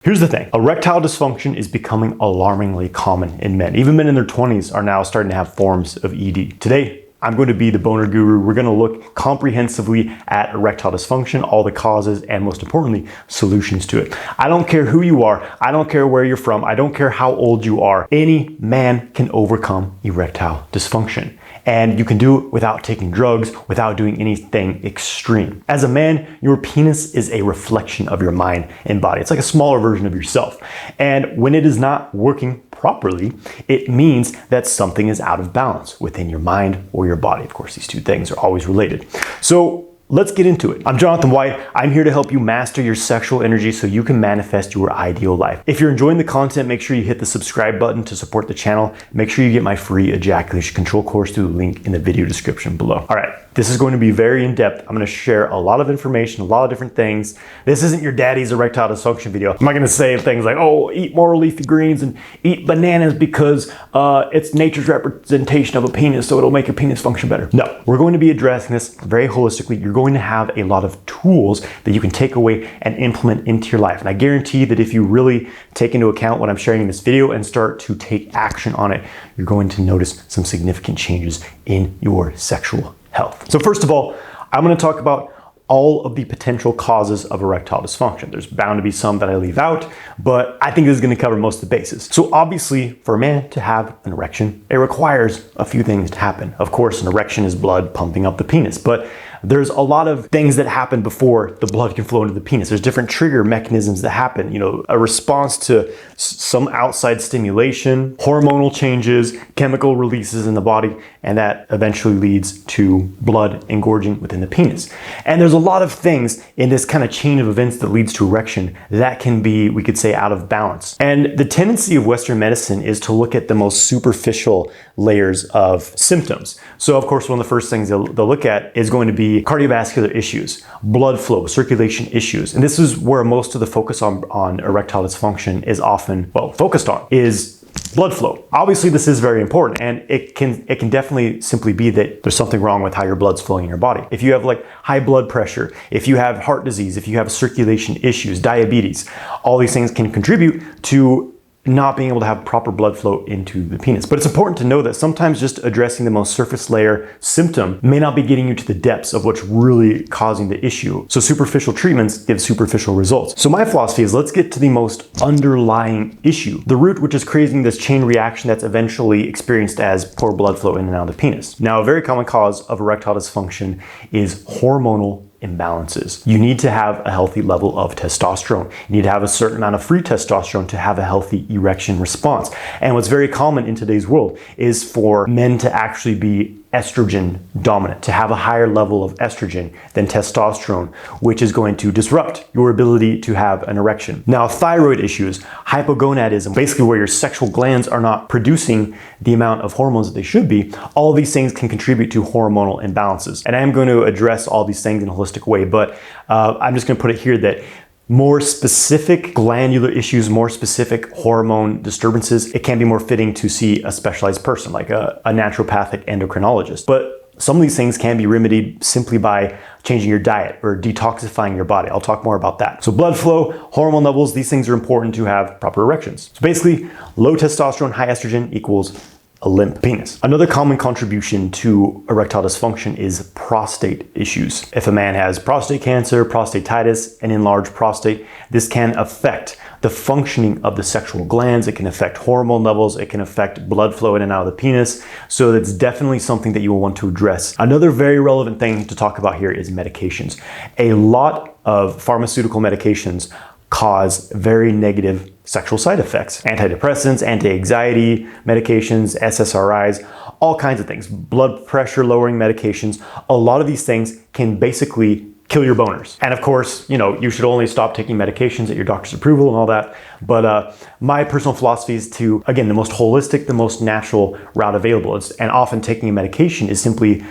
Here's the thing, erectile dysfunction is becoming alarmingly common in men. Even men in their 20s are now starting to have forms of ED. Today, I'm going to be the boner guru. We're going to look comprehensively at erectile dysfunction, all the causes, and most importantly, solutions to it. I don't care who you are. I don't care where you're from. I don't care how old you are. Any man can overcome erectile dysfunction. And you can do it without taking drugs, without doing anything extreme. As a man, your penis is a reflection of your mind and body. It's like a smaller version of yourself. And when it is not working properly, it means that something is out of balance within your mind or your body. Of course, these two things are always related. So let's get into it. I'm Jonathan White. I'm here to help you master your sexual energy so you can manifest your ideal life. If you're enjoying the content, make sure you hit the subscribe button to support the channel. Make sure you get my free ejaculation control course through the link in the video description below. All right, this is going to be very in-depth. I'm going to share a lot of information, a lot of different things. This isn't your daddy's erectile dysfunction video. I'm not going to say things like, oh, eat more leafy greens and eat bananas because it's nature's representation of a penis, so it'll make your penis function better. No, we're going to be addressing this very holistically. You're going to have a lot of tools that you can take away and implement into your life. And I guarantee that if you really take into account what I'm sharing in this video and start to take action on it, you're going to notice some significant changes in your sexual health. So first of all, I'm going to talk about all of the potential causes of erectile dysfunction. There's bound to be some that I leave out, but I think this is going to cover most of the bases. So obviously, for a man to have an erection, it requires a few things to happen. Of course, an erection is blood pumping up the penis, but there's a lot of things that happen before the blood can flow into the penis. There's different trigger mechanisms that happen, a response to some outside stimulation, hormonal changes, chemical releases in the body, and that eventually leads to blood engorging within the penis. And there's a lot of things in this kind of chain of events that leads to erection that can be, we could say, out of balance. And the tendency of Western medicine is to look at the most superficial layers of symptoms. So of course, one of the first things they'll look at is going to be cardiovascular issues, blood flow, circulation issues. And this is where most of the focus on erectile dysfunction is often, focused on, is blood flow. Obviously, this is very important, and it can definitely simply be that there's something wrong with how your blood's flowing in your body. If you have like high blood pressure, if you have heart disease, if you have circulation issues, diabetes, all these things can contribute to not being able to have proper blood flow into the penis. But it's important to know that sometimes just addressing the most surface layer symptom may not be getting you to the depths of what's really causing the issue. So superficial treatments give superficial results. So my philosophy is let's get to the most underlying issue, the root which is creating this chain reaction that's eventually experienced as poor blood flow in and out of the penis. Now, a very common cause of erectile dysfunction is hormonal imbalances. You need to have a healthy level of testosterone. You need to have a certain amount of free testosterone to have a healthy erection response. And what's very common in today's world is for men to actually be estrogen dominant, to have a higher level of estrogen than testosterone, which is going to disrupt your ability to have an erection. Now, thyroid issues, hypogonadism, basically where your sexual glands are not producing the amount of hormones that they should be, all of these things can contribute to hormonal imbalances. And I am going to address all these things in a holistic way, but I'm just going to put it here that more specific glandular issues, more specific hormone disturbances, it can be more fitting to see a specialized person like a naturopathic endocrinologist. But some of these things can be remedied simply by changing your diet or detoxifying your body. I'll talk more about that. So blood flow, hormone levels, these things are important to have proper erections. So basically, low testosterone, high estrogen equals a limp penis. Another common contribution to erectile dysfunction is prostate issues. If a man has prostate cancer, prostatitis, an enlarged prostate, this can affect the functioning of the sexual glands. It can affect hormone levels. It can affect blood flow in and out of the penis. So that's definitely something that you will want to address. Another very relevant thing to talk about here is medications. A lot of pharmaceutical medications cause very negative sexual side effects. Antidepressants, anti-anxiety medications, SSRIs, all kinds of things. Blood pressure lowering medications. A lot of these things can basically kill your boners. And of course, you should only stop taking medications at your doctor's approval and all that. But my personal philosophy is to, again, the most holistic, the most natural route available. And often taking a medication is simply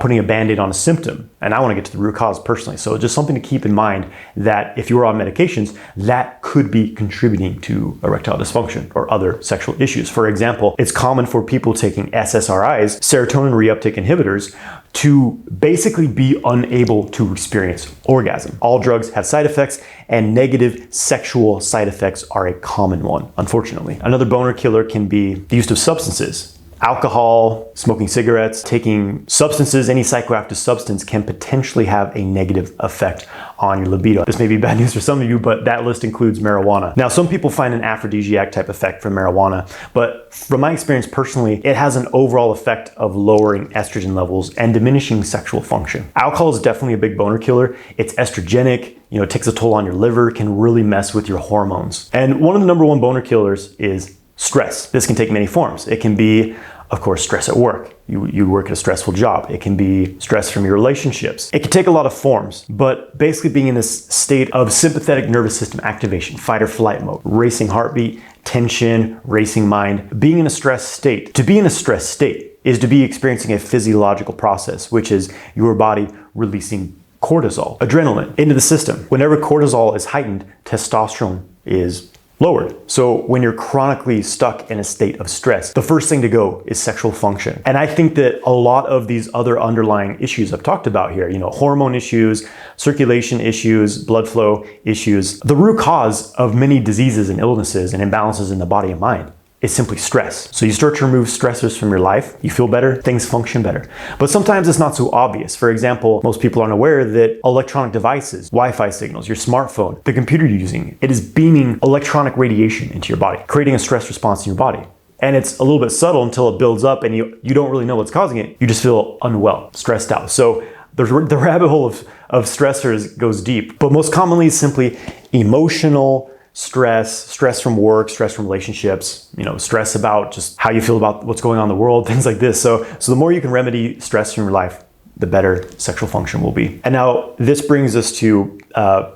putting a Band-Aid on a symptom. And I want to get to the root cause personally. So just something to keep in mind that if you're on medications, that could be contributing to erectile dysfunction or other sexual issues. For example, it's common for people taking SSRIs, serotonin reuptake inhibitors, to basically be unable to experience orgasm. All drugs have side effects, and negative sexual side effects are a common one, unfortunately. Another boner killer can be the use of substances. Alcohol, smoking cigarettes, taking substances, any psychoactive substance can potentially have a negative effect on your libido. This may be bad news for some of you, but that list includes marijuana. Now, some people find an aphrodisiac type effect from marijuana, but from my experience personally, it has an overall effect of lowering estrogen levels and diminishing sexual function. Alcohol is definitely a big boner killer. It's estrogenic, it takes a toll on your liver, can really mess with your hormones. And one of the number one boner killers is stress. This can take many forms. It can be, of course, stress at work. You work at a stressful job. It can be stress from your relationships. It can take a lot of forms, but basically being in this state of sympathetic nervous system activation, fight or flight mode, racing heartbeat, tension, racing mind, being in a stress state. To be in a stress state is to be experiencing a physiological process, which is your body releasing cortisol, adrenaline into the system. Whenever cortisol is heightened, testosterone is lowered. So when you're chronically stuck in a state of stress, the first thing to go is sexual function. And I think that a lot of these other underlying issues I've talked about here, hormone issues, circulation issues, blood flow issues, the root cause of many diseases and illnesses and imbalances in the body and mind is simply stress. So you start to remove stressors from your life, you feel better, things function better. But sometimes it's not so obvious. For example, most people aren't aware that electronic devices, Wi-Fi signals, your smartphone, the computer you're using, it is beaming electronic radiation into your body, creating a stress response in your body. And it's a little bit subtle until it builds up and you don't really know what's causing it. You just feel unwell, stressed out. So the rabbit hole of stressors goes deep, but most commonly is simply emotional stress from work, stress from relationships, stress about just how you feel about what's going on in the world, things like this. So the more you can remedy stress in your life, the better sexual function will be. And now this brings us to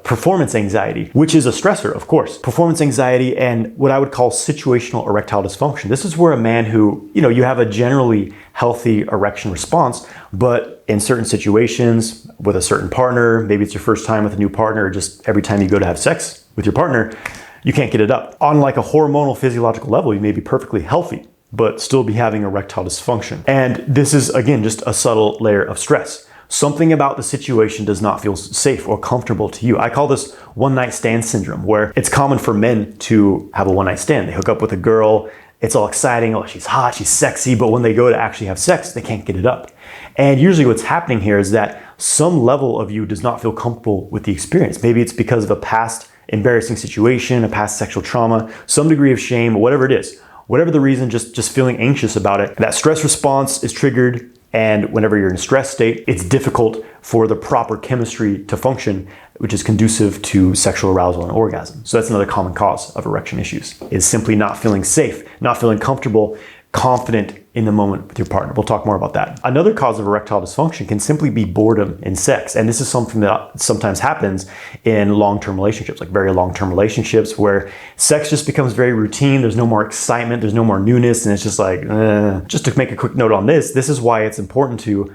performance anxiety, which is a stressor, of course. Performance anxiety and what I would call situational erectile dysfunction. This is where a man who, you have a generally healthy erection response, but in certain situations with a certain partner, maybe it's your first time with a new partner, or just every time you go to have sex with your partner, you can't get it up. On like a hormonal physiological level, you may be perfectly healthy, but still be having erectile dysfunction. And this is, again, just a subtle layer of stress. Something about the situation does not feel safe or comfortable to you. I call this one-night stand syndrome, where it's common for men to have a one-night stand. They hook up with a girl, it's all exciting, oh, she's hot, she's sexy, but when they go to actually have sex, they can't get it up. And usually what's happening here is that some level of you does not feel comfortable with the experience. Maybe it's because of a past embarrassing situation, a past sexual trauma, some degree of shame, whatever it is. Whatever the reason, just feeling anxious about it. That stress response is triggered, and whenever you're in a stress state, it's difficult for the proper chemistry to function, which is conducive to sexual arousal and orgasm. So that's another common cause of erection issues, is simply not feeling safe, not feeling comfortable, confident in the moment with your partner. We'll talk more about that. Another cause of erectile dysfunction can simply be boredom in sex. And this is something that sometimes happens in long-term relationships, like very long-term relationships where sex just becomes very routine. There's no more excitement, there's no more newness. And it's just like, just to make a quick note on this is why it's important to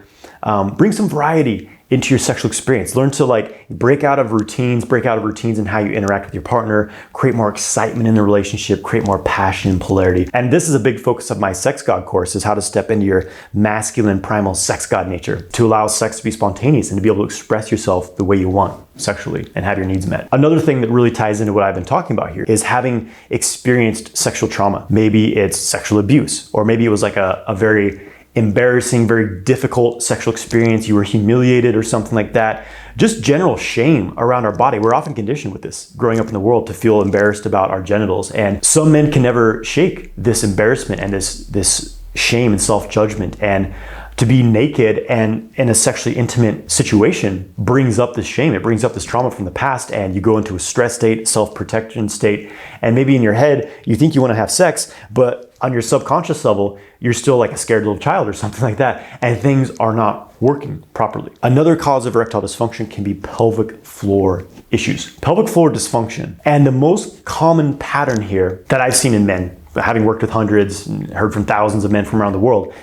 bring some variety into your sexual experience. Learn to break out of routines in how you interact with your partner, create more excitement in the relationship, create more passion and polarity. And this is a big focus of my Sex God course, is how to step into your masculine primal sex God nature to allow sex to be spontaneous and to be able to express yourself the way you want sexually and have your needs met. Another thing that really ties into what I've been talking about here is having experienced sexual trauma. Maybe it's sexual abuse, or maybe it was like a very embarrassing, very difficult sexual experience, you were humiliated or something like that. Just general shame around our body. We're often conditioned with this growing up in the world to feel embarrassed about our genitals. And some men can never shake this embarrassment and this shame and self-judgment. And to be naked and in a sexually intimate situation brings up this shame. It brings up this trauma from the past, and you go into a stress state, self-protection state. And maybe in your head, you think you want to have sex, but on your subconscious level, you're still like a scared little child or something like that, and things are not working properly. Another cause of erectile dysfunction can be pelvic floor issues. Pelvic floor dysfunction. And the most common pattern here that I've seen in men, having worked with hundreds and heard from thousands of men from around the world,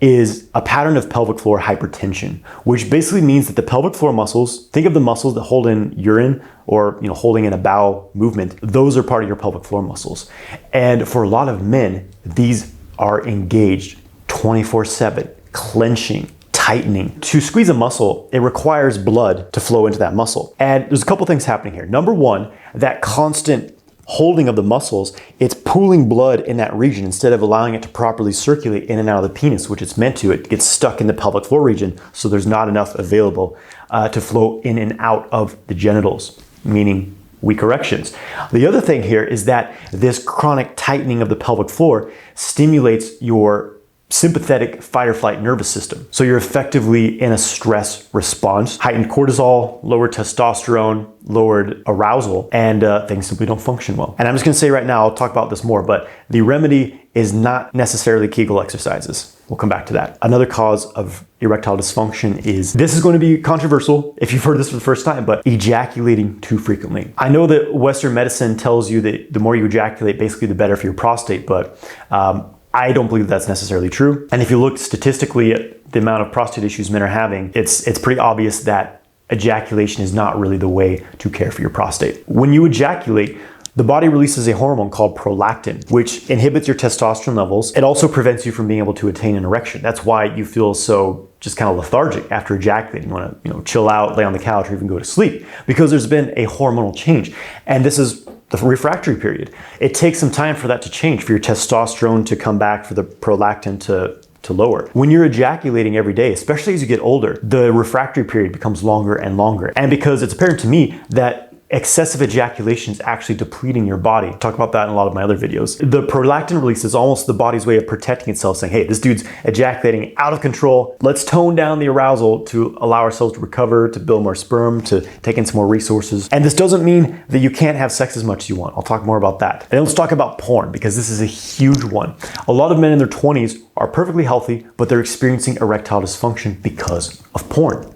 is a pattern of pelvic floor hypertension, which basically means that the pelvic floor muscles, think of the muscles that hold in urine or holding in a bowel movement, those are part of your pelvic floor muscles. And for a lot of men, these are engaged 24/7, clenching, tightening. To squeeze a muscle, it requires blood to flow into that muscle. And there's a couple things happening here. Number one, that constant holding of the muscles, it's pooling blood in that region instead of allowing it to properly circulate in and out of the penis, which it's meant to. It gets stuck in the pelvic floor region, so there's not enough available to flow in and out of the genitals, meaning weak erections. The other thing here is that this chronic tightening of the pelvic floor stimulates your sympathetic fight or flight nervous system. So you're effectively in a stress response, heightened cortisol, lowered testosterone, lowered arousal, and things simply don't function well. And I'm just gonna say right now, I'll talk about this more, but the remedy is not necessarily Kegel exercises. We'll come back to that. Another cause of erectile dysfunction is, this is going to be controversial if you've heard this for the first time, but ejaculating too frequently. I know that Western medicine tells you that the more you ejaculate, basically the better for your prostate, but I don't believe that's necessarily true. And if you look statistically at the amount of prostate issues men are having, it's pretty obvious that ejaculation is not really the way to care for your prostate. When you ejaculate, the body releases a hormone called prolactin, which inhibits your testosterone levels. It also prevents you from being able to attain an erection. That's why you feel so just kind of lethargic after ejaculating. You want to, chill out, lay on the couch, or even go to sleep, because there's been a hormonal change. And this is the refractory period. It takes some time for that to change, for your testosterone to come back, for the prolactin to lower. When you're ejaculating every day, especially as you get older, the refractory period becomes longer and longer. And because it's apparent to me that excessive ejaculation is actually depleting your body. I talk about that in a lot of my other videos. The prolactin release is almost the body's way of protecting itself, saying, hey, this dude's ejaculating out of control. Let's tone down the arousal to allow ourselves to recover, to build more sperm, to take in some more resources. And this doesn't mean that you can't have sex as much as you want. I'll talk more about that. And let's talk about porn, because this is a huge one. A lot of men in their 20s are perfectly healthy, but they're experiencing erectile dysfunction because of porn.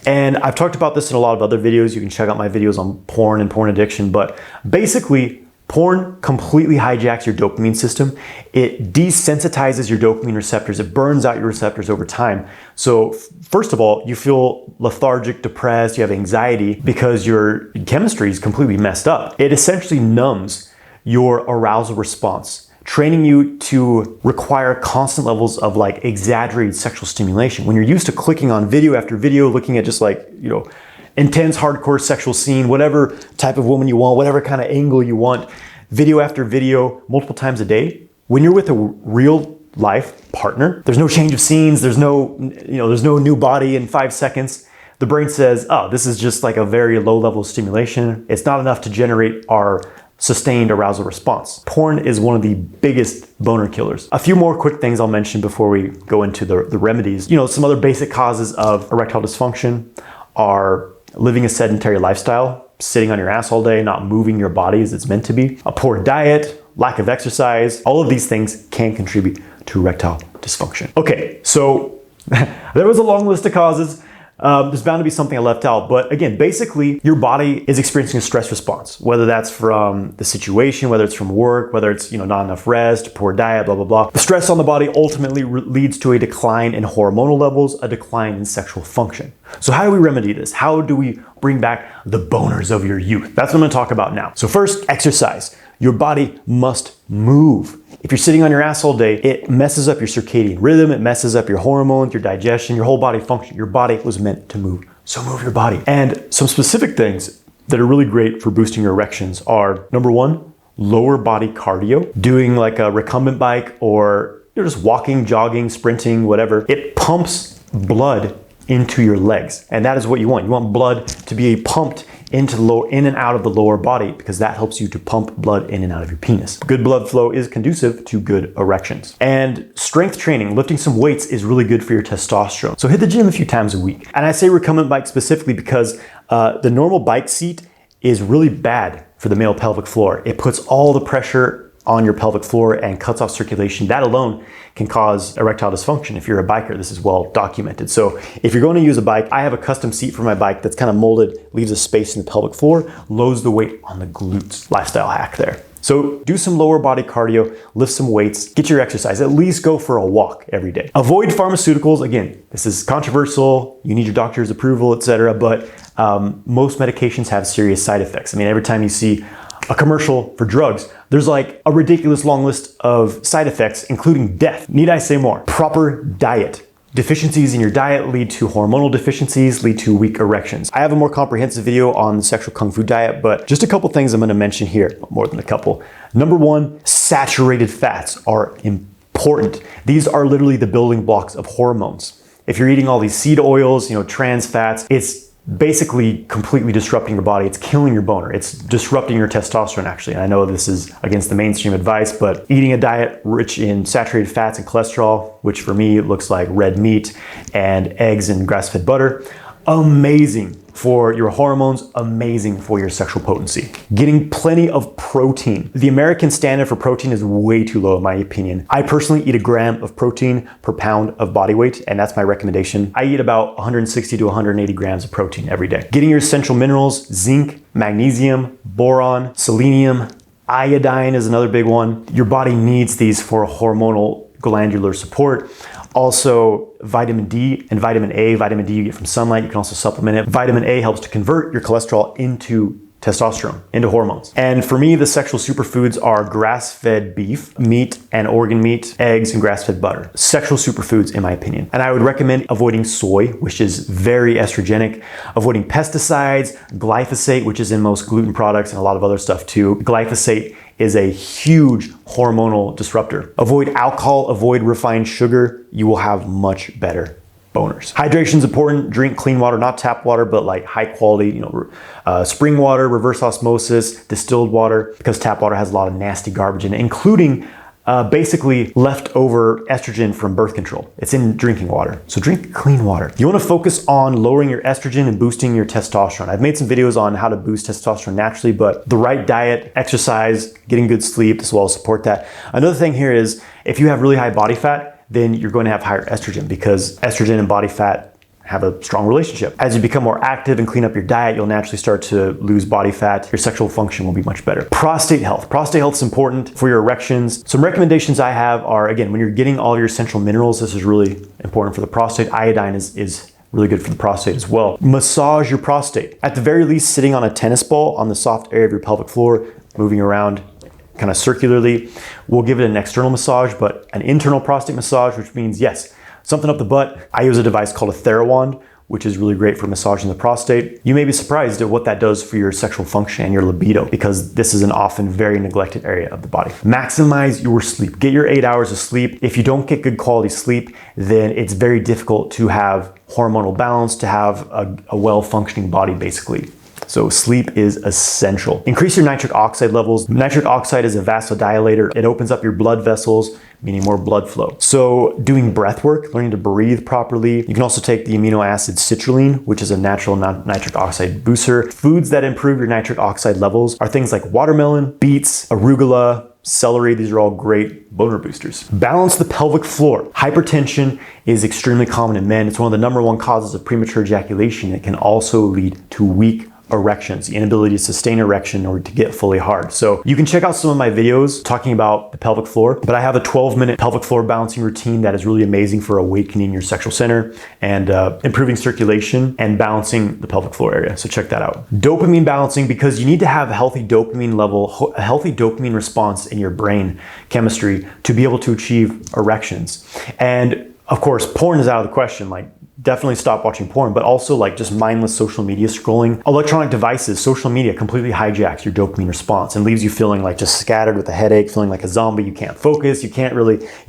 And I've talked about this in a lot of other videos. You can check out my videos on porn and porn addiction, but basically porn completely hijacks your dopamine system. It desensitizes your dopamine receptors. It burns out your receptors over time. So first of all, you feel lethargic, depressed, you have anxiety because your chemistry is completely messed up. It essentially numbs your arousal response, training you to require constant levels of exaggerated sexual stimulation. When you're used to clicking on video after video, looking at just intense, hardcore sexual scene, whatever type of woman you want, whatever kind of angle you want, video after video, multiple times a day. When you're with a real life partner, there's no change of scenes, there's no new body in 5 seconds. The brain says, oh, this is just like a very low level of stimulation. It's not enough to generate our sustained arousal response. Porn is one of the biggest boner killers. A few more quick things I'll mention before we go into the remedies. Some other basic causes of erectile dysfunction are living a sedentary lifestyle, sitting on your ass all day, not moving your body as it's meant to be, a poor diet, lack of exercise. All of these things can contribute to erectile dysfunction. Okay, so there was a long list of causes. There's bound to be something I left out, but again, basically your body is experiencing a stress response, whether that's from the situation, whether it's from work, whether it's not enough rest, poor diet, blah, blah, blah. The stress on the body ultimately leads to a decline in hormonal levels, a decline in sexual function. So how do we remedy this? How do we bring back the boners of your youth? That's what I'm gonna talk about now. So first, exercise. Your body must move. If you're sitting on your ass all day, it messes up your circadian rhythm, it messes up your hormones, your digestion, your whole body function. Your body was meant to move, so move your body. And some specific things that are really great for boosting your erections are, number one, lower body cardio. Doing like a recumbent bike or just walking, jogging, sprinting, whatever. It pumps blood into your legs. And that is what you want. You want blood to be pumped in and out of the lower body, because that helps you to pump blood in and out of your penis. Good blood flow is conducive to good erections. And strength training, lifting some weights, is really good for your testosterone. So hit the gym a few times a week. And I say recumbent bike specifically because the normal bike seat is really bad for the male pelvic floor. It puts all the pressure on your pelvic floor and cuts off circulation. That alone can cause erectile dysfunction. If you're a biker, this is well documented. So if you're going to use a bike, I have a custom seat for my bike that's kind of molded, leaves a space in the pelvic floor, loads the weight on the glutes. Lifestyle hack there. So do some lower body cardio, lift some weights, get your exercise, at least go for a walk every day. Avoid pharmaceuticals. Again, this is controversial. You need your doctor's approval, etc. But most medications have serious side effects. I mean, every time you see a commercial for drugs, there's like a ridiculous long list of side effects, including death. Need I say more? Proper diet Deficiencies in your diet lead to hormonal deficiencies, lead to weak erections. I have a more comprehensive video on the sexual kung fu diet, but just a couple things I'm gonna mention here, more than a couple. Number one, saturated fats are important. These are literally the building blocks of hormones. If you're eating all these seed oils, trans fats, it's basically completely disrupting your body. It's killing your boner. It's disrupting your testosterone, actually. And I know this is against the mainstream advice, but eating a diet rich in saturated fats and cholesterol, which for me looks like red meat and eggs and grass-fed butter, amazing for your hormones, amazing for your sexual potency. Getting plenty of protein. The American standard for protein is way too low in my opinion. I personally eat a gram of protein per pound of body weight, and that's my recommendation. I eat about 160 to 180 grams of protein every day. Getting your essential minerals, zinc, magnesium, boron, selenium, iodine is another big one. Your body needs these for hormonal glandular support. Also, vitamin D and vitamin A. Vitamin D you get from sunlight. You can also supplement it. Vitamin A helps to convert your cholesterol into testosterone, into hormones. And for me, the sexual superfoods are grass-fed beef, meat and organ meat, eggs, and grass-fed butter. Sexual superfoods, in my opinion. And I would recommend avoiding soy, which is very estrogenic, avoiding pesticides, glyphosate, which is in most gluten products and a lot of other stuff too. Glyphosate is a huge hormonal disruptor. Avoid alcohol, avoid refined sugar. You will have much better boners. Hydration is important. Drink clean water, not tap water, but like high quality, spring water, reverse osmosis, distilled water, because tap water has a lot of nasty garbage in it, including basically leftover estrogen from birth control. It's in drinking water. So drink clean water. You want to focus on lowering your estrogen and boosting your testosterone. I've made some videos on how to boost testosterone naturally, but the right diet, exercise, getting good sleep, this will all support that. Another thing here is if you have really high body fat, then you're going to have higher estrogen because estrogen and body fat have a strong relationship. As you become more active and clean up your diet, you'll naturally start to lose body fat. Your sexual function will be much better. Prostate health. Prostate health is important for your erections. Some recommendations I have are, again, when you're getting all your essential minerals, this is really important for the prostate. Iodine is really good for the prostate as well. Massage your prostate. At the very least, sitting on a tennis ball on the soft area of your pelvic floor, moving around kind of circularly. We'll give it an external massage, but an internal prostate massage, which means, yes, something up the butt. I use a device called a TheraWand, which is really great for massaging the prostate. You may be surprised at what that does for your sexual function and your libido, because this is an often very neglected area of the body. Maximize your sleep. Get your 8 hours of sleep. If you don't get good quality sleep, then it's very difficult to have hormonal balance, to have a well-functioning body, basically. So sleep is essential. Increase your nitric oxide levels. Nitric oxide is a vasodilator. It opens up your blood vessels, meaning more blood flow. So doing breath work, learning to breathe properly. You can also take the amino acid citrulline, which is a natural nitric oxide booster. Foods that improve your nitric oxide levels are things like watermelon, beets, arugula, celery. These are all great boner boosters. Balance the pelvic floor. Hypertension is extremely common in men. It's one of the #1 causes of premature ejaculation. It can also lead to weak erections, the inability to sustain erection or to get fully hard. So you can check out some of my videos talking about the pelvic floor, but I have a 12-minute pelvic floor balancing routine that is really amazing for awakening your sexual center and improving circulation and balancing the pelvic floor area. So check that out. Dopamine balancing, because you need to have a healthy dopamine level, a healthy dopamine response in your brain chemistry to be able to achieve erections. And of course, porn is out of the question. Like, definitely stop watching porn, but also like just mindless social media scrolling. Electronic devices, social media completely hijacks your dopamine response and leaves you feeling like just scattered with a headache, feeling like a zombie. You can't focus, you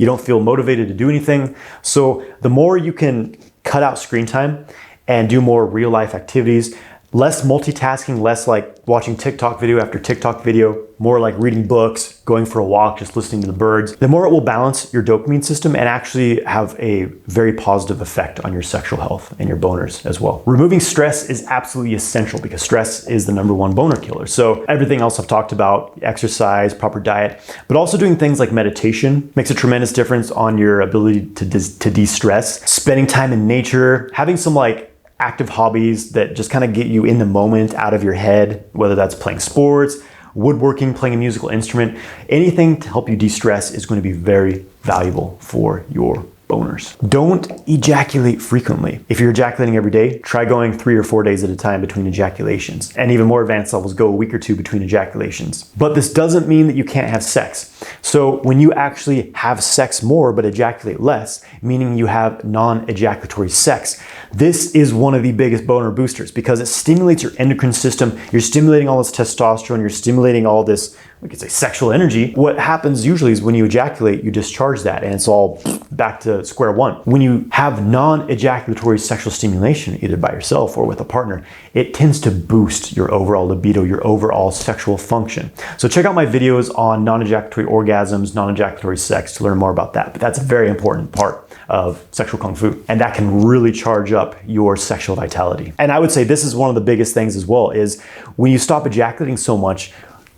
don't feel motivated to do anything. So the more you can cut out screen time and do more real life activities, less multitasking, less like watching TikTok video after TikTok video, more like reading books, going for a walk, just listening to the birds, the more it will balance your dopamine system and actually have a very positive effect on your sexual health and your boners as well. Removing stress is absolutely essential because stress is the #1 boner killer. So everything else I've talked about, exercise, proper diet, but also doing things like meditation makes a tremendous difference on your ability to de-stress. Spending time in nature, having some like active hobbies that just kind of get you in the moment, out of your head, whether that's playing sports, woodworking, playing a musical instrument, anything to help you de-stress is going to be very valuable for your boners. Don't ejaculate frequently. If you're ejaculating every day, try going 3 or 4 days at a time between ejaculations. And even more advanced levels, go a week or 2 between ejaculations. But this doesn't mean that you can't have sex. So when you actually have sex more but ejaculate less, meaning you have non-ejaculatory sex, this is one of the biggest boner boosters because it stimulates your endocrine system. You're stimulating all this testosterone, you're stimulating all this, we could say, sexual energy. What happens usually is when you ejaculate, you discharge that and it's all back to square one. When you have non-ejaculatory sexual stimulation, either by yourself or with a partner, it tends to boost your overall libido, your overall sexual function. So check out my videos on non-ejaculatory orgasms, non-ejaculatory sex to learn more about that. But that's a very important part of sexual kung fu. And that can really charge up your sexual vitality. And I would say this is one of the biggest things as well, is when you stop ejaculating so much,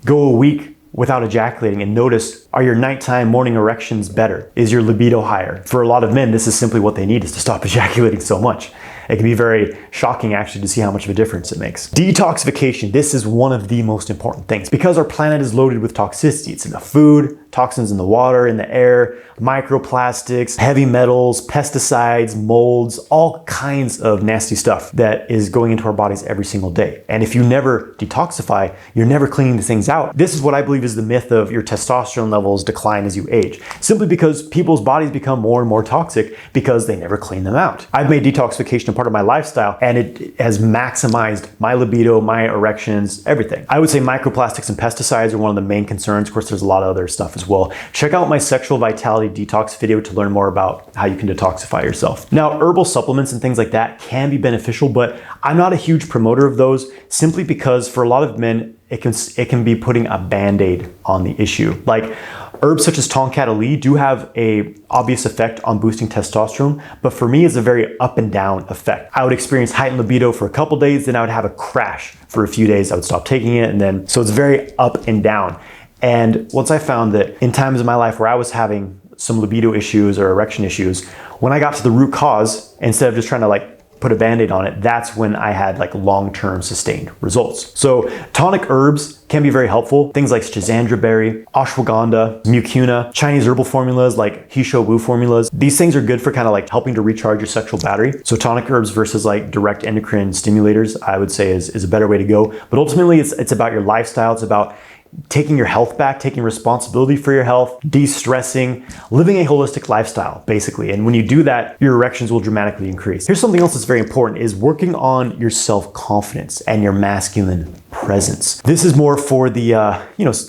go a week without ejaculating and notice, are your nighttime morning erections better? Is your libido higher? For a lot of men, this is simply what they need, is to stop ejaculating so much. It can be very shocking actually to see how much of a difference it makes. Detoxification, this is one of the most important things because our planet is loaded with toxicity. It's in the food, toxins in the water, in the air, microplastics, heavy metals, pesticides, molds, all kinds of nasty stuff that is going into our bodies every single day. And if you never detoxify, you're never cleaning these things out. This is what I believe is the myth of your testosterone levels decline as you age, simply because people's bodies become more and more toxic because they never clean them out. I've made detoxification a part of my lifestyle and it has maximized my libido, my erections, everything. I would say microplastics and pesticides are one of the main concerns. Of course, there's a lot of other stuff as well. Check out my sexual vitality detox video to learn more about how you can detoxify yourself. Now, herbal supplements and things like that can be beneficial, but I'm not a huge promoter of those simply because for a lot of men, it can be putting a band-aid on the issue. Like herbs such as Tongkat Ali do have a obvious effect on boosting testosterone, but for me it's a very up and down effect. I would experience heightened libido for a couple days, then I would have a crash for a few days. I would stop taking it, and then, so it's very up and down. And once I found that in times in my life where I was having some libido issues or erection issues, when I got to the root cause, instead of just trying to like put a band-aid on it, that's when I had like long-term sustained results. So tonic herbs can be very helpful. Things like schizandra berry, ashwagandha, mucuna, Chinese herbal formulas like Hisho Wu formulas. These things are good for kind of like helping to recharge your sexual battery. So tonic herbs versus like direct endocrine stimulators, I would say is a better way to go. But ultimately it's about your lifestyle. It's about taking your health back, taking responsibility for your health, de-stressing, living a holistic lifestyle, basically. And when you do that, your erections will dramatically increase. Here's something else that's very important, is working on your self-confidence and your masculine presence. This is more for the,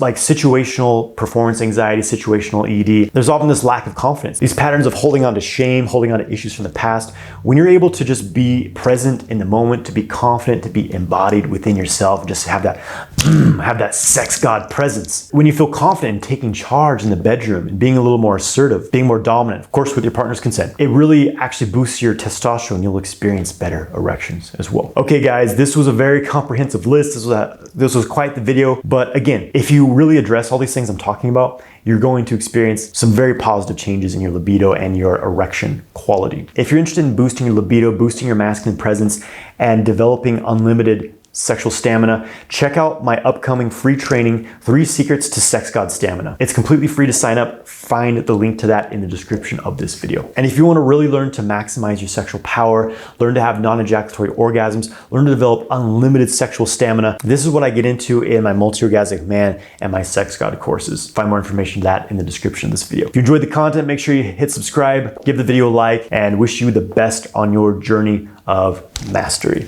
like situational performance anxiety, situational ED. There's often this lack of confidence, these patterns of holding on to shame, holding on to issues from the past. When you're able to just be present in the moment, to be confident, to be embodied within yourself, just have that sex god presence. When you feel confident in taking charge in the bedroom and being a little more assertive, being more dominant, of course with your partner's consent, it really actually boosts your testosterone. You'll experience better erections as well. Okay guys, this was a very comprehensive list. This was quite the video, but again, if you really address all these things I'm talking about, you're going to experience some very positive changes in your libido and your erection quality. If you're interested in boosting your libido, boosting your masculine presence, and developing unlimited sexual stamina, check out my upcoming free training, 3 Secrets to Sex God Stamina. It's completely free to sign up. Find the link to that in the description of this video. And if you want to really learn to maximize your sexual power, learn to have non-ejaculatory orgasms, learn to develop unlimited sexual stamina, this is what I get into in my Multi-Orgasmic Man and my Sex God courses. Find more information on that in the description of this video. If you enjoyed the content, make sure you hit subscribe, give the video a like, and wish you the best on your journey of mastery.